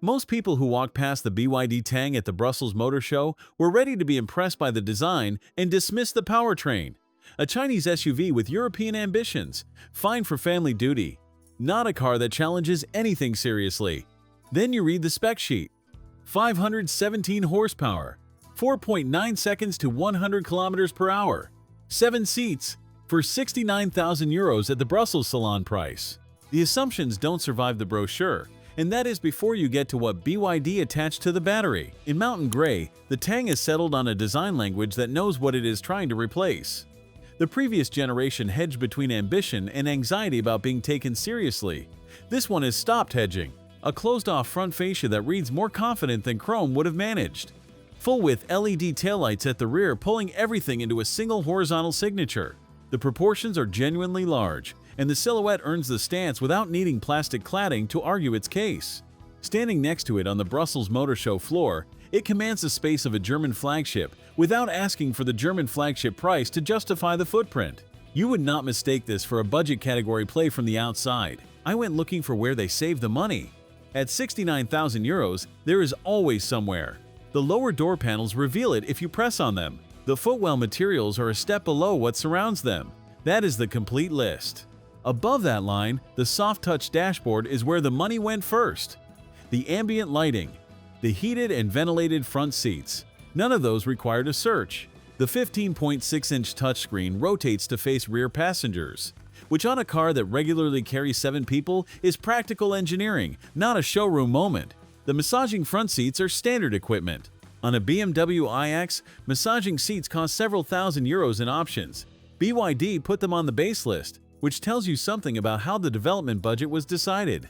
Most people who walked past the BYD Tang at the Brussels Motor Show were ready to be impressed by the design and dismissed the powertrain. A Chinese SUV with European ambitions, fine for family duty. Not a car that challenges anything seriously. Then you read the spec sheet. 517 horsepower, 4.9 seconds to 100 kilometers per hour, 7 seats, for 69,000 euros at the Brussels salon price. The assumptions don't survive the brochure, and that is before you get to what BYD attached to the battery. In Mountain Grey, the Tang has settled on a design language that knows what it is trying to replace. The previous generation hedged between ambition and anxiety about being taken seriously. This one has stopped hedging. A closed-off front fascia that reads more confident than Chrome would have managed. Full-width LED taillights at the rear pulling everything into a single horizontal signature. The proportions are genuinely large, and the silhouette earns the stance without needing plastic cladding to argue its case. Standing next to it on the Brussels Motor Show floor, it commands the space of a German flagship without asking for the German flagship price to justify the footprint. You would not mistake this for a budget category play from the outside. I went looking for where they saved the money. At 69,000 euros, there is always somewhere. The lower door panels reveal it if you press on them. The footwell materials are a step below what surrounds them. That is the complete list. Above that line, the soft-touch dashboard is where the money went first. The ambient lighting, the heated and ventilated front seats, none of those required a search. The 15.6-inch touchscreen rotates to face rear passengers, which on a car that regularly carries 7 people is practical engineering, not a showroom moment. The massaging front seats are standard equipment. On a BMW iX, massaging seats cost several thousand euros in options. BYD put them on the base list, which tells you something about how the development budget was decided.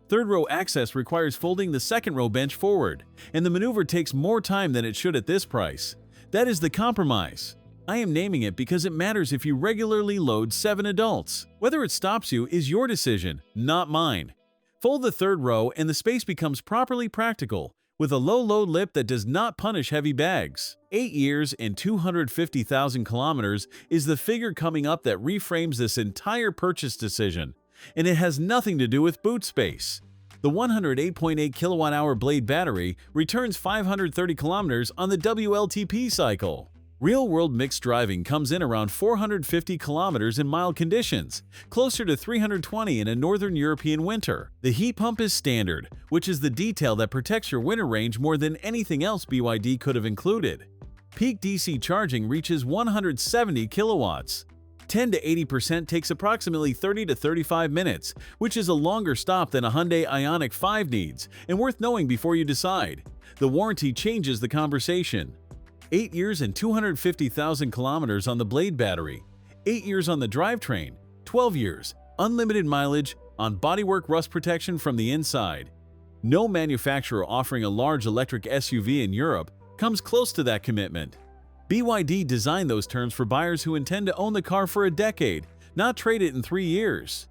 Third-row access requires folding the second-row bench forward, and the maneuver takes more time than it should at this price. That is the compromise. I am naming it because it matters if you regularly load 7 adults. Whether it stops you is your decision, not mine. Fold the third row and the space becomes properly practical, with a low load lip that does not punish heavy bags. 8 years and 250,000 kilometers is the figure coming up that reframes this entire purchase decision, and it has nothing to do with boot space. The 108.8 kilowatt-hour blade battery returns 530 kilometers on the WLTP cycle. Real-world mixed driving comes in around 450 kilometers in mild conditions, closer to 320 in a northern European winter. The heat pump is standard, which is the detail that protects your winter range more than anything else BYD could have included. Peak DC charging reaches 170 kilowatts. 10 to 80% takes approximately 30 to 35 minutes, which is a longer stop than a Hyundai Ioniq 5 needs, and worth knowing before you decide. The warranty changes the conversation. 8 years and 250,000 kilometers on the blade battery, 8 years on the drivetrain, 12 years, unlimited mileage on bodywork rust protection from the inside. No manufacturer offering a large electric SUV in Europe comes close to that commitment. BYD designed those terms for buyers who intend to own the car for a decade, not trade it in 3 years.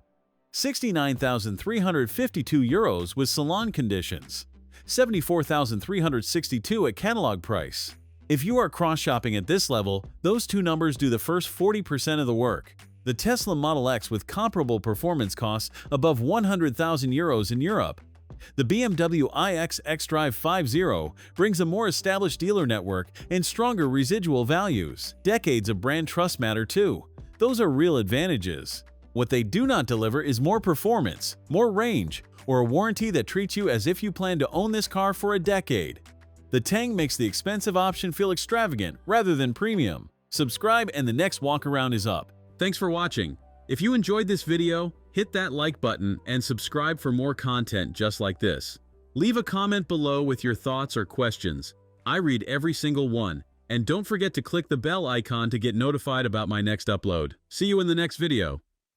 69,352 euros with salon conditions, 74,362 at catalog price. If you are cross-shopping at this level, those two numbers do the first 40% of the work. The Tesla Model X with comparable performance costs above 100,000 euros in Europe. The BMW iX xDrive 5.0 brings a more established dealer network and stronger residual values. Decades of brand trust matter too. Those are real advantages. What they do not deliver is more performance, more range, or a warranty that treats you as if you plan to own this car for a decade. The Tang makes the expensive option feel extravagant rather than premium. Subscribe and the next walk-around is up. Thanks for watching. If you enjoyed this video, hit that like button and subscribe for more content just like this. Leave a comment below with your thoughts or questions. I read every single one. And don't forget to click the bell icon to get notified about my next upload. See you in the next video.